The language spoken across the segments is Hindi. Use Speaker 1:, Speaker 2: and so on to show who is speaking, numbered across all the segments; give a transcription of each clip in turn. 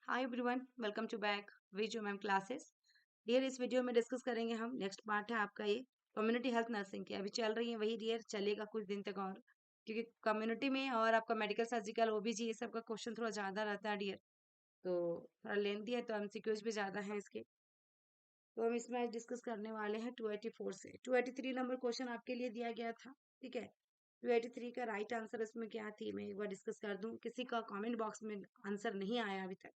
Speaker 1: Hi everyone, welcome to back Viju ma'am classes. Dear, इस वीडियो में डिस्कस करेंगे हम नेक्स्ट पार्ट है आपका ये कम्युनिटी हेल्थ नर्सिंग की। अभी चल रही है वही डियर, चलेगा कुछ दिन तक और, क्योंकि कम्युनिटी में और आपका मेडिकल सर्जिकल ओबीजी ये सब का क्वेश्चन थोड़ा ज़्यादा रहता है डियर। तो थोड़ा लेंथी है, तो एमसीक्यूज भी ज़्यादा हैं इसके। तो हम इसमें आज डिस्कस करने वाले हैं 284 से 283 नंबर क्वेश्चन आपके लिए दिया गया था। ठीक है, 283 का राइट आंसर इसमें क्या थी मैं एक बार डिस्कस कर दूं। किसी का कमेंट बॉक्स में आंसर नहीं आया अभी तक।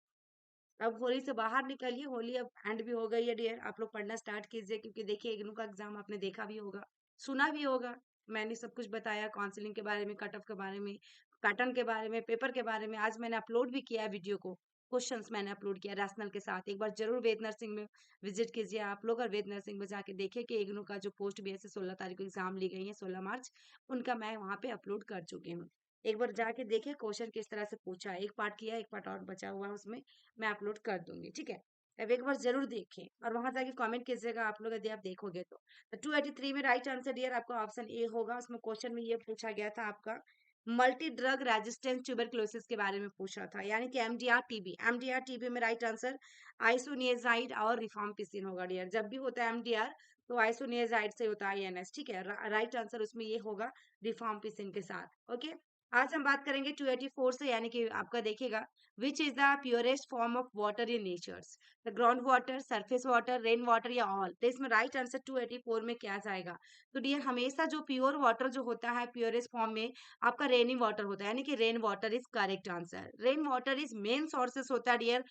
Speaker 1: अब होली से बाहर निकलिए, होली अब एंड भी हो गई है डियर। आप लोग पढ़ना स्टार्ट कीजिए, क्योंकि देखिए इग्नू का एग्जाम आपने देखा भी होगा, सुना भी होगा। मैंने सब कुछ बताया काउंसलिंग के बारे में, कट ऑफ के बारे में, पैटर्न के बारे में, पेपर के बारे में। आज मैंने अपलोड भी किया है वीडियो को, क्वेश्चंस मैंने अपलोड किया रैशनल के साथ। एक बार जरूर वेद नर्सिंग में विजिट कीजिए आप लोग, और वेद नर्सिंग में जाके देखिए कि इग्नू का जो पोस्ट बीएससी 16 तारीख को एग्जाम ली गई है, 16 मार्च, उनका मैं वहाँ पे अपलोड कर चुकी हूँ। एक बार जाके देखिए क्वेश्चन किस तरह से पूछा है। एक पार्ट किया, एक पार्ट और बचा हुआ है, उसमें मैं अपलोड कर दूंगी। ठीक है, अब एक बार जरूर देखें और वहां जाके कमेंट कीजिएगा आप लोग, यदि आप देखोगे तो। 283 में राइट आंसर डियर आपका ऑप्शन ए होगा। उसमें क्वेश्चन में ये पूछा गया था आपका मल्टी ड्रग रेजिस्टेंट ट्यूबरक्लोसिस के बारे में पूछा था, यानी कि एमडीआर टीबी। एमडीआर टीबी में राइट आंसर आइसोनियाजाइड और रिफाम्पिसिन होगा डियर। जब भी होता है एमडीआर तो आइसोनियाजाइड से होता है आईएनएस। ठीक है, राइट आंसर उसमें ये होगा रिफाम्पिसिन के साथ। ओके, आज हम बात करेंगे 284 से, यानी कि आपका देखिएगा which is the purest form of water in natures, the ground water, surface water, rain water या ऑल। तो इसमें राइट आंसर 284 में क्या जाएगा? तो डियर, हमेशा जो प्योर वाटर जो होता है प्योरेस्ट फॉर्म में आपका रेनी वाटर होता है, यानी कि rain water is correct answer. Rain water is main sources होता है dear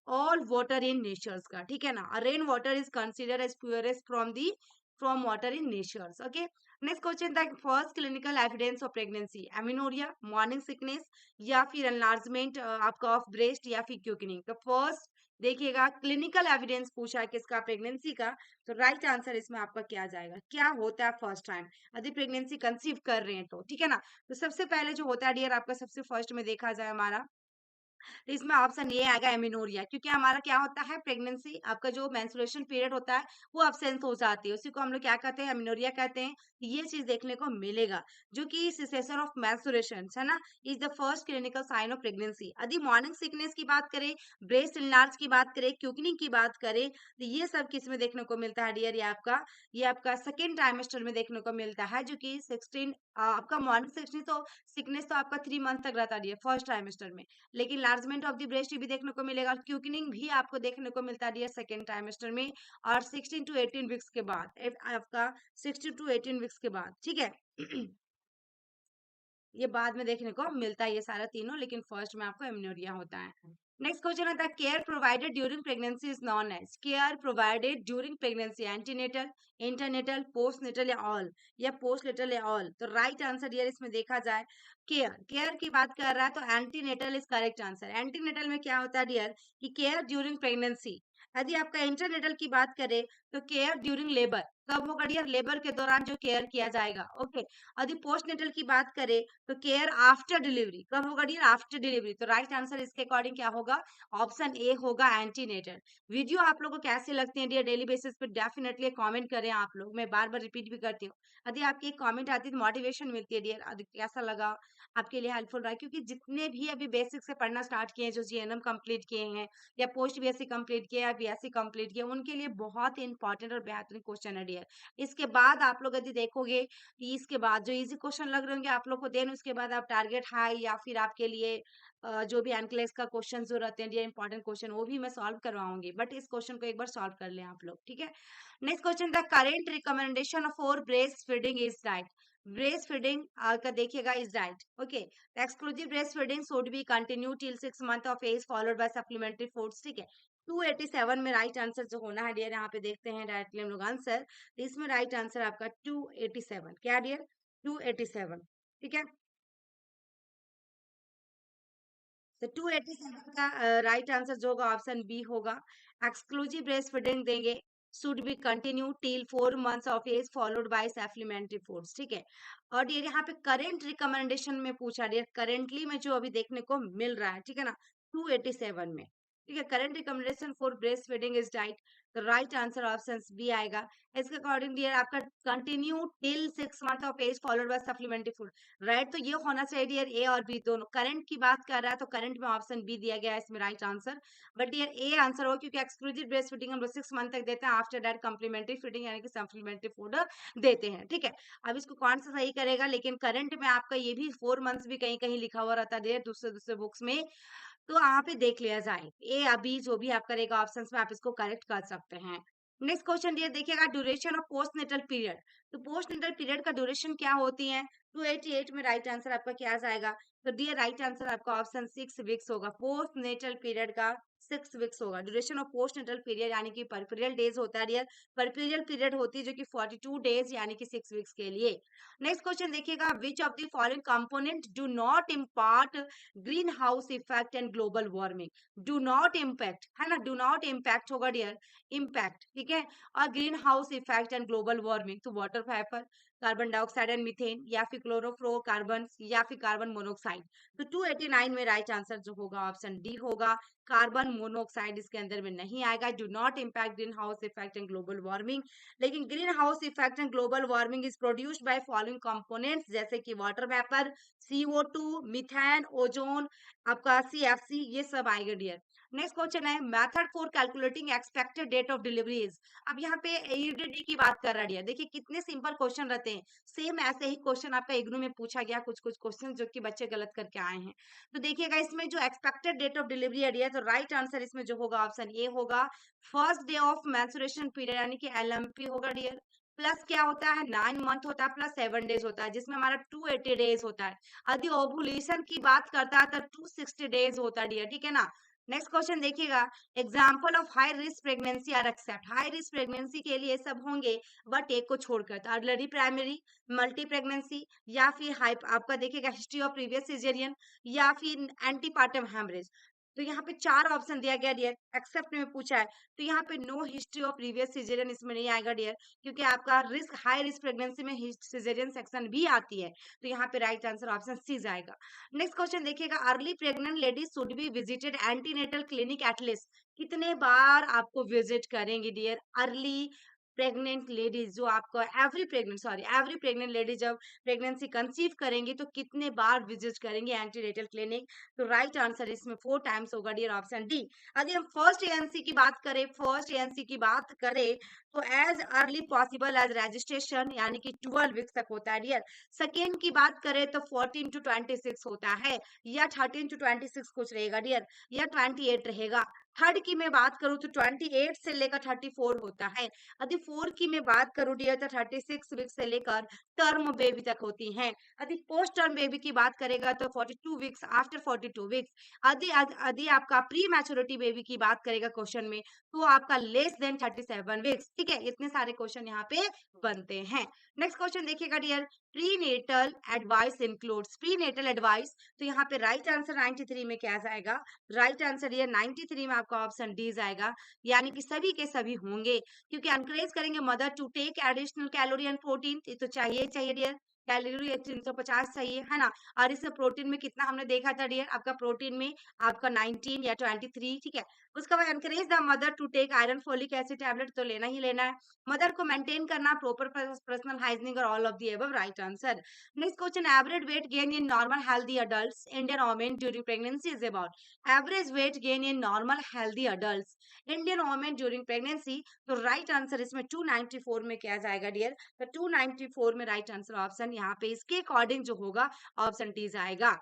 Speaker 1: all water in natures का। ठीक है ना, rain water is consider as purest from water in natures. Okay, next question था first clinical evidence of pregnancy, amenorrhoea, morning sickness या फिर एनलार्जमेंट आपका ऑफ ब्रेस्ट या फिर क्यूकनिंग। तो फर्स्ट देखिएगा क्लिनिकल एविडेंस पूछा है किसका? प्रेगनेंसी का। तो राइट आंसर इसमें आपका क्या जाएगा? क्या होता है फर्स्ट टाइम यदि प्रेगनेंसी कंसीव कर रहे हैं तो? ठीक है ना, तो सबसे पहले जो होता है डियर आपका सबसे फर्स्ट में देखा जाए हमारा, तो इसमें ऑप्शन ये आएगा एमिनोरिया। क्योंकि हमारा क्या होता है प्रेगनेंसी, आपका जो मेंस्ट्रुएशन पीरियड होता है वो अब्सेंस हो जाती है, उसी को हम लोग क्या कहते हैं? एमिनोरिया कहते हैं। ये चीज देखने को मिलेगा, जो कि सेसेशन ऑफ मेंस्ट्रुएशन है ना, is the first clinical sign of pregnancy. यदि मॉर्निंग सिकनेस की बात करें, ब्रेस्ट इनलार्ज की बात करें, क्यूकनिंग की बात करें, तो ये सब किस में देखने को मिलता है डियर? ये आपका सेकेंड ट्राइमेस्टर में देखने को मिलता है, जो कि 16 आपका मॉर्निंग सिकनेस तो आपका 3 मंथ तक रहता है डियर फर्स्ट ट्राइमेस्टर में। लेकिन लार्जमेंट ऑफ द ब्रेस्ट भी देखने को मिलेगा, क्यूकनिंग भी आपको देखने को मिलता है डियर सेकेंड ट्राइमेस्टर में, और 16 टू 18 वीक्स के बाद, आपका 16 टू 18 वीक्स के बाद। ठीक है ये बाद में देखने को मिलता है ये सारा तीनों, लेकिन फर्स्ट में आपको एमनोरिया होता है। नेक्स्ट क्वेश्चन आता है care provided during pregnancy is known as, care provided during pregnancy antenatal, intranatal, postnatal या ऑल, या पोस्टनेटल या ऑल। तो राइट आंसर यार इसमें देखा जाए केयर, केयर की बात कर रहा है तो antenatal is correct answer. Antenatal में क्या होता है डियर कि केयर ड्यूरिंग प्रेगनेंसी। यदि आपका इंटरनेटल की बात करें तो केयर ड्यूरिंग लेबर, कब होगा डियर? लेबर के दौरान जो केयर किया जाएगा। ओके, यदि पोस्टनेटल की बात करें तो केयर आफ्टर डिलीवरी, कब होगा डियर? After delivery. तो राइट आंसर इसके अकॉर्डिंग क्या होगा? ऑप्शन ए होगा एंटीनेटल। वीडियो आप लोगों को कैसे लगते हैं डियर डेली बेसिस पे? डेफिनेटली कमेंट करें आप लोग, मैं बार बार रिपीट भी करती हूँ। यदि आपकी एक कमेंट आती है तो मोटिवेशन मिलती है डियर, कैसा लगा, आपके लिए हेल्पफुल रहा। क्योंकि जितने भी अभी बेसिक से पढ़ना स्टार्ट किए हैं, जो जीएनएम कंप्लीट किए हैं या पोस्ट बीएससी कंप्लीट किया या बीएससी कंप्लीट किया, उनके लिए बहुत ही इंपॉर्टेंट और बेहतरीन क्वेश्चन है डियर। इसके बाद आप लोग यदि देखोगे कि इसके बाद जो इजी क्वेश्चन लग रहे होंगे आप लोग को, देन उसके बाद आप टारगेट हाई या फिर आपके लिए जो भी एनक्लेस का क्वेश्चन जो रहते हैं इंपॉर्टेंट क्वेश्चन, वो भी मैं सॉल्व करवाऊंगी। बट इस क्वेश्चन को एक बार सॉल्व कर लें आप लोग। ठीक है, next question the current recommendation for breast feeding is diet. Breast feeding का देखिएगा is diet. Okay, exclusive breast feeding should be continue till 6 month of age followed by supplementary foods. ठीक है, 287 में राइट आंसर जो होना है डियर, यहाँ पे देखते हैं डायरेक्टली हम लोग आंसर। तो इसमें राइट आंसर आपका 287, क्या डियर? 287। ठीक है, तो 287 का राइट आंसर जो होगा ऑप्शन बी होगा। एक्सक्लूसिव ब्रेस्ट फीडिंग देंगे should be continue till 4 months of age followed by supplementary foods. ठीक है, और ये यहाँ पे करेंट रिकमेंडेशन में पूछा डियर, करेंटली में जो अभी देखने को मिल रहा है, ठीक है ना, 287 में ठीक है। Current recommendation for breast feeding is diet, तो राइट आंसर ऑप्शन बी आएगा। इसके अकॉर्डिंग डियर आपका continue till 6 month of age followed by supplementary food, right. तो ये होना चाहिए डियर ए और बी दोनों। करंट की बात कर रहा है तो करंट में ऑप्शन बी दिया गया है इसमें right answer, but dear A answer हो, क्योंकि एक्सक्लूसिव ब्रेस्ट फीडिंग हम लोग 6 मंथ तक देते हैं, आफ्टर दैट कम्प्लीमेंट्री फीडिंग यानी कि सप्लीमेंट्री फूड देते हैं, ठीक है। अब इसको कौन सा सही करेगा, लेकिन करंट में आपका ये भी 4 मंथ्स भी कहीं कहीं लिखा हुआ रहता है डियर दूसरे दूसरे बुक्स में, तो यहाँ पे देख लिया जाए ए अभी जो भी आप करेगा ऑप्शंस में आप इसको करेक्ट कर सकते हैं। नेक्स्ट क्वेश्चन ये देखिएगा, duration of postnatal period. तो पोस्ट नेटल पीरियड का ड्यूरेशन क्या होती है, 288 में राइट आंसर आपका क्या आ जाएगा, तो डी राइट आंसर आपका ऑप्शन 6 वीक्स होगा। पोस्ट नेटल पीरियड का 6 वीक्स होगा। Duration of postnatal period यानी कि परपीरियल डेज होता है डियर, परपीरियल पीरियड होती है जो कि 42 डेज यानी कि 6 वीक्स के लिए। नेक्स्ट क्वेश्चन देखिएगा, which of the following component do not impart greenhouse effect and global warming. Do not impact है ना, डू नॉट इम्पैक्ट होगा डियर, इम्पैक्ट, ठीक है। और greenhouse effect and global warming, तो water vapour, carbon dioxide and methane, या फिर क्लोरोफ्लोरोकार्बन, या फिर कार्बन मोनोऑक्साइड। तो 289 में राइट आंसर जो होगा ऑप्शन डी होगा, कार्बन मोनोऑक्साइड इसके अंदर में नहीं आएगा। Do not impact greenhouse effect and global warming, लेकिन greenhouse effect and global warming is produced by following components, जैसे कि water vapour, CO2, methane, ozone, आपका CFC, ये सब आएगा डियर। नेक्स्ट क्वेश्चन है, method for calculating expected date of deliveries. अब यहाँ पे EDD की बात कर रहा है डियर, देखिए कितने सिंपल क्वेश्चन रहते हैं। सेम ऐसे ही क्वेश्चन आपका इग्नू में पूछा गया, कुछ कुछ क्वेश्चन जो कि बच्चे गलत करके आए हैं। तो देखिएगा इसमें जो एक्सपेक्टेड डेट ऑफ डिलीवरी है डियर, तो राइट आंसर इसमें जो होगा ऑप्शन ए होगा, first day of menstruation period यानी कि LMP होगा डियर। प्लस क्या होता है, 9 मंथ होता है, प्लस 7 डेज होता है, जिसमें हमारा 280 डेज होता है। यदि ओवुलेशन की बात करता है तो 260 डेज होता है डियर, ठीक है ना। नेक्स्ट क्वेश्चन देखिएगा, example of high risk pregnancy are except. High risk pregnancy के लिए सब होंगे, बट एक को छोड़कर, तो अर्ली प्राइमरी, मल्टी प्रेगनेंसी, या फिर हाइप आपका देखिएगा हिस्ट्री ऑफ प्रीवियस सिजेरियन, या फिर एंटीपार्टम हेमरेज। तो यहाँ पे 4 ऑप्शन दिया गया डियर, एक्सेप्ट में पूछा है, तो यहाँ पे no history of previous caesarean इसमें नहीं आएगा डियर, क्योंकि आपका रिस्क हाई रिस्क प्रेगनेंसी में सिजेरियन सेक्शन भी आती है, तो यहाँ पे राइट आंसर ऑप्शन सी जाएगा। नेक्स्ट क्वेश्चन देखिएगा, early pregnant ladies should be visited antenatal clinic at least, कितने बार आपको विजिट करेंगे डियर अर्ली प्रेग्नेंट लेडीज, जो आपको एवरी प्रेग्नेंट लेडीज जब प्रेगनेंसी कंसीव करेंगी तो कितने बार विजिट करेंगे एंटीनेटल क्लिनिक, तो राइट आंसर इसमें 4 टाइम्स होगा डियर, ऑप्शन डी। यदि हम फर्स्ट ANC की बात करें, तो as early possible as registration यानी कि 12 वीक्स तक होता है डियर। सेकेंड की बात करें तो 14 to 26 होता है, या 13 to 26 कुछ रहेगा डियर, या 28 रहेगा। थर्ड की मैं बात करूं तो 28 से लेकर 34 होता है। यदि 4 की मैं बात करूं डियर तो 36 वीक से लेकर टर्म बेबी तक होती हैं। यदि पोस्ट टर्म बेबी की बात करेगा तो 42 वीक्स, आफ्टर 42 वीक्स। यदि यदि आपका प्री मैच्योरिटी बेबी की बात करेगा क्वेश्चन में, तो आपका लेस देन 37 वीक्स, ठीक है। इतने सारे क्वेश्चन यहाँ पे बनते हैं। नेक्स्ट क्वेश्चन देखिएगा dear, prenatal advice includes, prenatal advice, तो यहाँ पे राइट आंसर 93 में क्या जाएगा, राइट आंसर ये 93 में आपका ऑप्शन डी जाएगा, यानी कि सभी के सभी होंगे, क्योंकि एनकरेज करेंगे mother to take additional calorie and protein, ये तो चाहिए चाहिए डियर, कैलोरी 350 चाहिए है ना। और इसमें प्रोटीन में कितना हमने देखा था डियर, आपका प्रोटीन में आपका 19 या 23, ठीक है। उसके बाद encourage the mother to take iron folic acid tablet, तो लेना ही लेना है। मदर को मेंटेन करना, प्रॉपर पर्सनल हाइजीनिक और all of the above, right answer. Next question, average weight gain in normal healthy adults Indian women during pregnancy is about. Average weight gain in normal healthy adults Indian women during pregnancy, तो राइट आंसर इसमें 294 में क्या जाएगा डियर, तो 294 में राइट आंसर ऑप्शन यहाँ पे इसके अकॉर्डिंग जो होगा ऑप्शन टी जाएगा।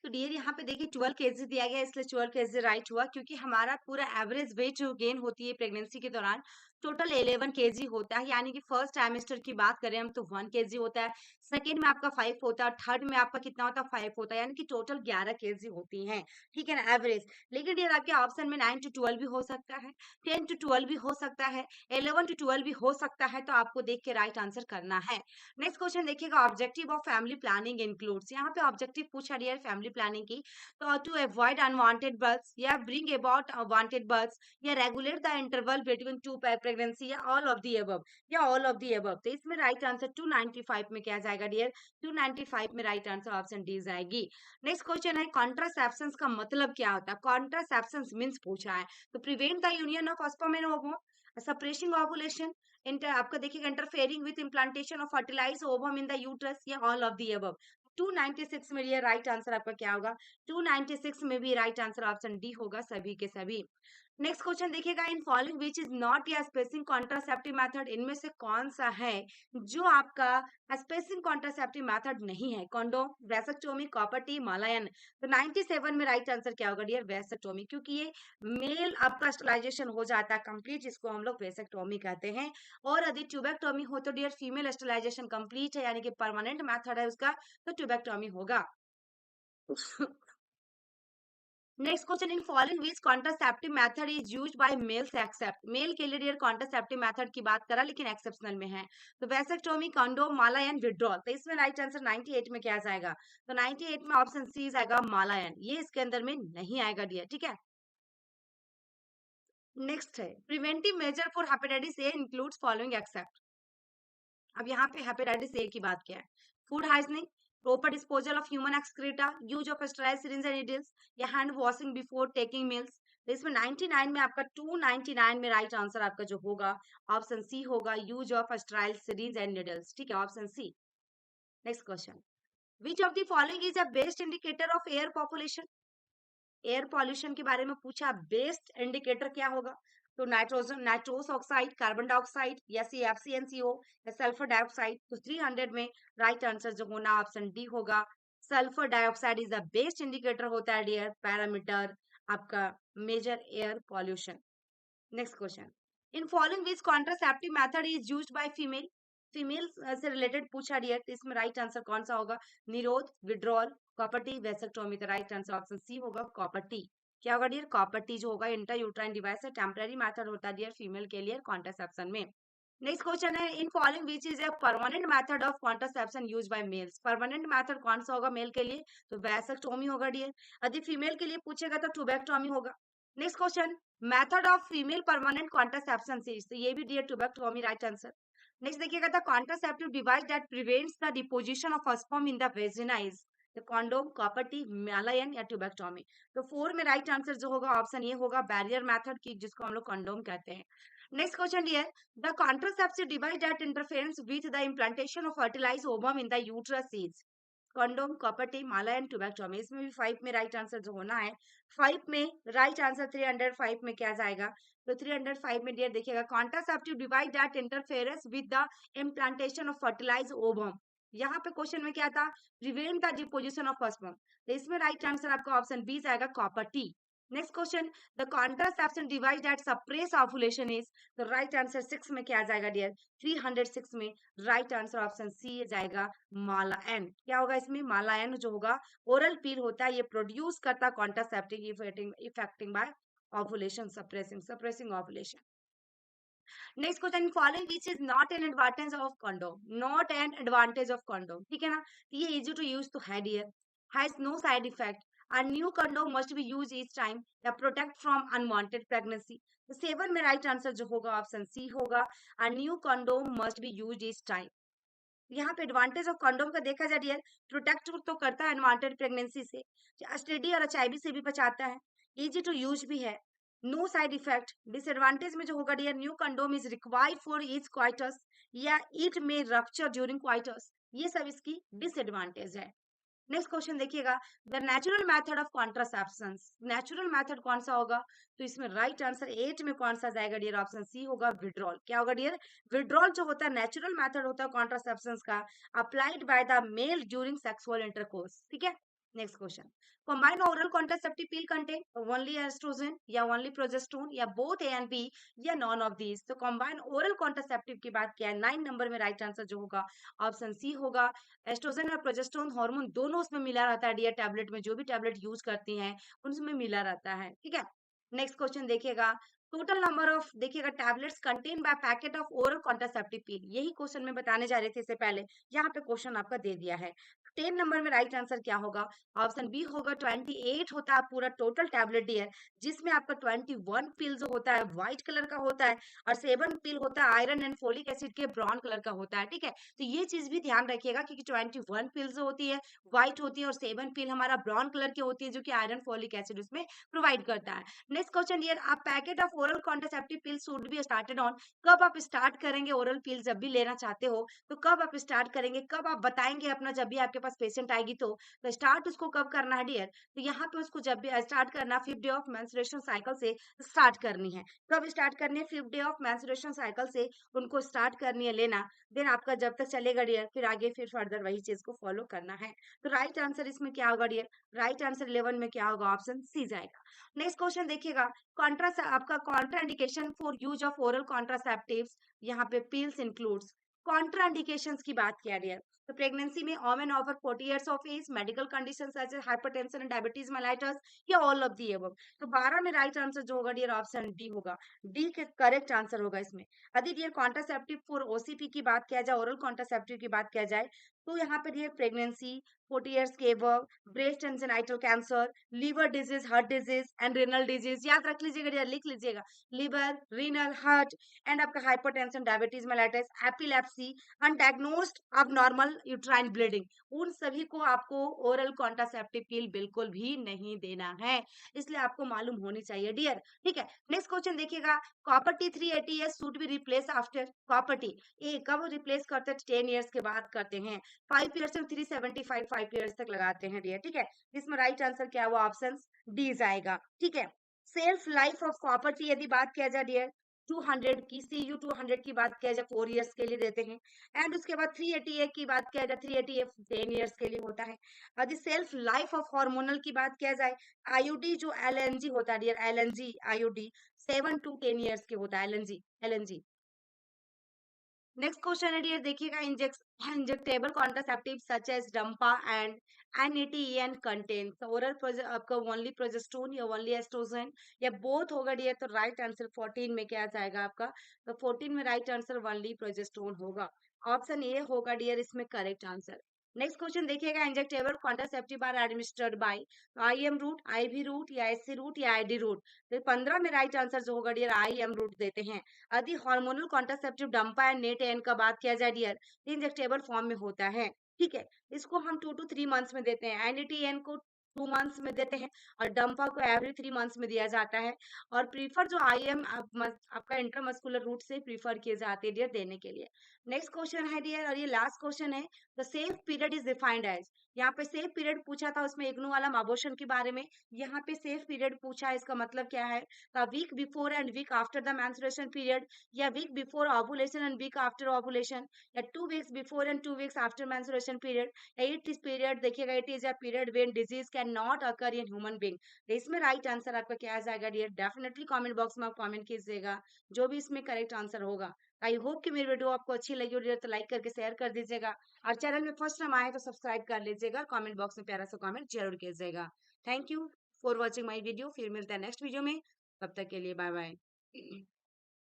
Speaker 1: तो डियर यहाँ पे देखिए 12 केजी दिया गया, इसलिए 12 केजी राइट हुआ, क्योंकि हमारा पूरा एवरेज वेट जो गेन होती है प्रेगनेंसी के दौरान टोटल 11 केजी होता है, यानी कि फर्स्ट ट्राइमेस्टर की बात करें हम तो 1 केजी होता है, सेकेंड में आपका 5 होता है, थर्ड में आपका कितना होता है 5 होता है, यानी कि टोटल 11 केजी होती हैं, ठीक है ना एवरेज। लेकिन डियर आपके ऑप्शन में 9 to 12 भी हो सकता है, 10 to 12 भी हो सकता है, 11 to 12 भी हो सकता है, तो आपको देख के राइट आंसर करना है। नेक्स्ट क्वेश्चन देखिएगा, objective of family planning includes, यहाँ पे ऑब्जेक्टिव पूछा डियर फैमिली प्लानिंग की, तो टू अवॉइड अनवांटेड बर्थ्स या ब्रिंग अबाउट वांटेड बर्थ्स या regulate the interval between two pregnancy या ऑल ऑफ दी अबव या ऑल ऑफ दी अबव। तो इसमें राइट आंसर 295 में क्या जाएगा डियर? 295 में राइट आंसर ऑप्शन डी जाएगी। नेक्स्ट क्वेश्चन है कॉन्ट्रासेप्शन का मतलब क्या होता है? कॉन्ट्रासेप्शन मीन्स पूछा है, तो prevent the union of sperm and ovum, suppressing ovulation, आपका देखिएगा interfering with implantation of fertilise ovum in the uterus या ऑल ऑफ दी अबव। 296 में ये राइट आंसर आपका क्या होगा? 296 में भी राइट आंसर ऑप्शन डी होगा सभी के सभी। नेक्स्ट क्वेश्चन देखिएगा इन फॉलोइंग विच इज नॉट या स्पेसिंग कॉन्ट्रासेप्टिव मेथड, इनमें से कौन सा है जो आपका स्पेसिंग कॉन्ट्रासेप्टिव मेथड नहीं है? कॉन्डोम, वैसेक्टोमी, कॉपर टी, मालायन। तो 97 में राइट आंसर क्या होगा डियर? वैसेक्टोमी, क्योंकि ये मेल आपका स्टरलाइजेशन हो जाता है कंप्लीट, जिसको हम लोग वैसेक्टोमी कहते हैं। और यदि ट्यूबेक्टोमी हो तो डियर फीमेल स्टरलाइजेशन कंप्लीट है, यानी कि परमानेंट मेथड है उसका, तो ट्यूबेक्टोमी होगा। Next question in following which contraceptive method is used by males except, male के लिए डियर कॉन्ट्रासेप्टिव मेथड की बात करा लेकिन एक्सेप्शनल में है, तो वैसेक्टोमी, कंडोम, मालायन, विड्रॉल। तो इसमें राइट आंसर 98 में क्या जाएगा? तो 98 में ऑप्शन सी जाएगा मालायन, ये इसके अंदर में नहीं आएगा डियर, ठीक है। नेक्स्ट है preventive measure for hepatitis A includes following except. अब यहाँ पे हेपेटाइटिस ए की बात क्या है? Food hygienic, proper disposal of human excreta, use of sterile syringe and needles या hand washing before taking meals. तो इसमें 99 में आपका 299 में राइट आंसर आपका जो होगा ऑप्शन सी होगा, use of sterile syringe and needles, ठीक है, option C. Next question, which of the following is a best indicator of air population? Air pollution के बारे में पूछा, बेस्ट इंडिकेटर क्या होगा? तो nitrogen, nitrous oxide, carbon dioxide या CFCnCO या सल्फर डाइऑक्साइड। तो 300 में राइट आंसर जो होना ऑप्शन डी होगा, sulphur dioxide is the best indicator होता है डियर पैरामीटर आपका major air pollution. Next question, in following which contraceptive method is used by female, female से रिलेटेड पूछा डियर, तो इसमें राइट आंसर कौन सा होगा? निरोध, विड्रॉल, कॉपर टी, वैसेक्टोमी। तो राइट आंसर ऑप्शन सी होगा, कॉपर टी। क्या होगा डियर? कॉपर टी जो होगा इंटर यूट्राइन डिवाइस है, टेम्पररी मेथड होता है डियर फीमेल के लिए कॉन्ट्रासेप्शन में। नेक्स्ट क्वेश्चन है in following which is a permanent method of contraception used by males, permanent method कौन सा होगा मेल के लिए? तो वैसेक्टोमी होगा डियर। यदि फीमेल के लिए पूछेगा तो ट्यूबेक्टोमी होगा। Next question, method of female permanent contraception से, तो ये भी dear tubectomy right answer. Next देखिएगा the contraceptive device that prevents the deposition of sperm in the vagina is, the condom, copper T, Mala N या ट्यूबेक्टोमी। तो 4 में राइट आंसर जो होगा ऑप्शन ये होगा, बैरियर मेथड की, जिसको हम लोग कॉन्डोम कहते हैं। Next question dear, the contraceptive device that interference with the implantation of fertilised ovum in the uterus is, condom, copper T, Mala N, tubectomy. इसमें भी 5 में राइट आंसर जो होना है, 5 में राइट आंसर 305 में क्या जाएगा? तो 305 में डियर देखिएगा, contraceptive device that interference with the implantation of fertilised ovum. यहाँ पे क्वेश्चन में क्या था? Prevent the deposition of sperm. तो इसमें राइट आंसर आपका ऑप्शन बी जाएगा, copper T. Next question, the contraception device that suppress ovulation is, तो राइट आंसर 6 में क्या जाएगा डियर? 306 में राइट आंसर ऑप्शन सी जाएगा, मालायन। क्या होगा इसमें? मालायन जो होगा ओरल पील होता है, ये प्रोड्यूस करता contraceptive effecting by ovulation, suppressing ovulation. Next question, following which is not an advantage of condom, not an advantage of condom, ठीक है ना? ये इजी टू यूज तो है dear, has no side effect, a new condom must be used each time या protect from unwanted pregnancy। तो 7 में राइट आंसर जो होगा ऑप्शन सी होगा, a new condom must be used each time। यहाँ पे एडवांटेज ऑफ कंडोम का देखा जाए डियर, प्रोटेक्ट तो करता है अनवांटेड प्रेगनेंसी से, एसटीडी और एचआईवी से भी बचाता है, इजी टू यूज भी है, नो साइड इफेक्ट। डिसएडवांटेज में जो होगा dear, new condom is required for each coitus या it may rupture during coitus, ये सब इसकी डिसएडवांटेज है। नेक्स्ट क्वेश्चन देखिएगा, the natural method of contraception, natural method कौन सा होगा? तो इसमें राइट आंसर 8 में कौन सा जाएगा डियर? ऑप्शन सी होगा, विड्रॉल। क्या होगा डियर? विड्रॉल जो होता है नेचुरल मेथड होता है कॉन्ट्रासेप्शन का, applied by the male during sexual intercourse, ठीक है। Next question, combined oral contraceptive pill contain only estrogen या only progesterone या both A and B या none of these। तो combined oral contraceptive की बात किया है, 9 नंबर में राइट आंसर जो होगा ऑप्शन सी होगा, एस्ट्रोजन और प्रोजेस्टेरोन हार्मोन दोनों उसमें मिला रहता है डियर, टैबलेट में जो भी टैबलेट यूज करती हैं उनमें मिला रहता है, ठीक है। नेक्स्ट क्वेश्चन देखिएगा, टोटल नंबर ऑफ देखिएगा tablets contain by packet of oral contraceptive pill, यही क्वेश्चन में बताने जा रहे थे इससे पहले, यहाँ पे क्वेश्चन आपका दे दिया है। 10 नंबर में राइट आंसर क्या होगा? ऑप्शन बी होगा 28 होता है पूरा टोटल टैबलेट डियर, जिसमें आपका 21 पिल जो होता है व्हाइट कलर का होता है और 7 पिल होता है आयरन एंड फोलिक एसिड के ब्राउन कलर का होता है, ठीक है? तो ये चीज भी ध्यान रखिएगा क्योंकि 21 पिल जो होती है व्हाइट होती है और 7 पिल हमारा ब्राउन कलर की होती है जो कि आयरन फोलिक एसिड उसमें प्रोवाइड करता है। नेक्स्ट क्वेश्चन डियर, आप packet of oral contraceptive pill should be started on, कब आप स्टार्ट करेंगे ओरल पिल जब भी लेना चाहते हो, तो कब आप स्टार्ट करेंगे, कब आप बताएंगे अपना, जब भी आपके पास पेशेंट आएगी तो स्टार्ट उसको कब करना है डियर? तो यहाँ पे उसको जब भी स्टार्ट करना 5th day of menstruation cycle से स्टार्ट करनी है। कब स्टार्ट करनी है? 5th day of menstruation cycle से उनको स्टार्ट करनी है लेना। देन आपका जब तक चलेगा डियर, फिर आगे फिर फर्दर वही चीज को फॉलो करना है। तो राइट आंसर इसमें क्या होगा डियर? राइट आंसर 11 में क्या होगा? ऑप्शन सी जाएगा। नेक्स्ट क्वेश्चन देखिएगा, कॉन्ट्रा आपका contraindication for use of oral contraceptives, यहाँ पे पिल्स इंक्लूड्स। कॉन्ट्राइंडिकेशंस की बात किया डियर, तो प्रेगनेंसी में women over 40 years of age, medical condition such as hypertension and diabetes mellitus, या ऑल ऑफ दी अबव। तो 12 में राइट आंसर जो होगा डियर ऑप्शन डी होगा। डी के करेक्ट आंसर होगा इसमें। यदि डियर कॉन्ट्रासेप्टिव फॉर ओसीपी की बात किया जाए, ओरल कॉन्ट्रासेप्टिव की बात किया जाए, तो यहाँ पे डियर प्रेगनेंसी, 40 इयर्स के above, breast and genital cancer, liver disease, heart disease and renal disease, याद रख लीजिएगा डियर, लिख लीजिएगा, लीवर, रीनल, हार्ट एंड आपका hypertension, diabetes mellitus, epilepsy, undiagnosed abnormal uterine bleeding, उन सभी को आपको ओरल कॉन्ट्रासेप्टिव पिल बिल्कुल भी नहीं देना है, इसलिए आपको मालूम होनी चाहिए डियर, ठीक है? नेक्स्ट क्वेश्चन देखिएगा, copper T 380 should be replace after, copper T ये कब रिप्लेस करते हैं? 10 इयर्स के बाद करते हैं। 5 इयर्स में 375 5 इयर्स तक लगाते हैं डियर, ठीक है? इसमें राइट आंसर क्या हुआ? ऑप्शन डी जाएगा, ठीक है? Self life of copper T यदि बात किया जाए डियर, 200 की CU 200 की बात किया जाए 4 इयर्स के लिए देते हैं, एंड उसके बाद 380 की बात किया जाए, 380 10 इयर्स के लिए होता है। यदि सेल्फ लाइफ ऑफ हार्मोनल की बात किया जाए, आईयूडी जो LNG होता है dear, LNG IUD 7 to 10 years के होता है, LNG। नेक्स्ट क्वेश्चन है डियर देखिएगा, injectable contraceptive such as DMPA and NATEN contains oral आपका ओनली प्रोजेस्टेरोन या ओनली एस्ट्रोजन या बोथ होगा डियर? तो राइट आंसर 14 में क्या जाएगा आपका? तो 14 में राइट आंसर ओनली प्रोजेस्टेरोन होगा। ऑप्शन ए होगा डियर इसमें करेक्ट आंसर। नेक्स्ट क्वेश्चन देखिएगा, injectable contraceptive are administered bye IM root, IV root या SC रूट या ID रूट? तो 15 में राइट आंसर जो होगा डियर IM रूट देते हैं। यदि hormonal contraceptive DMPA and net en का बात किया जाए डियर, इंजेक्टेबल फॉर्म में होता है, ठीक है? इसको हम 2 to 3 मंथ्स में देते हैं, NATN को 2 मंथ्स में देते हैं और डंपा को एवरी 3 मंथ्स में दिया जाता है। और प्रीफर जो IM आपका इंट्रामस्कुलर रूट से प्रीफर किए जाते हैं डियर देने के लिए। नेक्स्ट क्वेश्चन है डियर और ये लास्ट क्वेश्चन है, the safe period is defined as, यहाँ पे सेफ पीरियड पूछा था उसमें इग्नू वाला अबॉर्शन के बारे में, यहाँ पे सेफ पीरियड पूछा है, इसका मतलब क्या है? Week before and week after the menstruation period, या week before ovulation and week after ovulation, या 2 weeks before and 2 weeks after menstruation period, या इट इज पीरियड देखिएगा, it is a period when disease can not occur in human being. तो इसमें राइट आंसर आपका क्या आ जाएगा डियर? डेफिनेटली कमेंट बॉक्स में आप कमेंट कीजिएगा जो भी इसमें करेक्ट आंसर होगा। आई होप कि मेरी वीडियो आपको अच्छी लगी हो डियर, तो लाइक करके शेयर कर दीजिएगा और चैनल में फर्स्ट टाइम आए तो सब्सक्राइब कर लीजिएगा, कमेंट बॉक्स में प्यारा सा कमेंट जरूर कीजिएगा। Thank you for watching my video, फिर मिलते हैं नेक्स्ट वीडियो में, तब तक के लिए बाय बाय।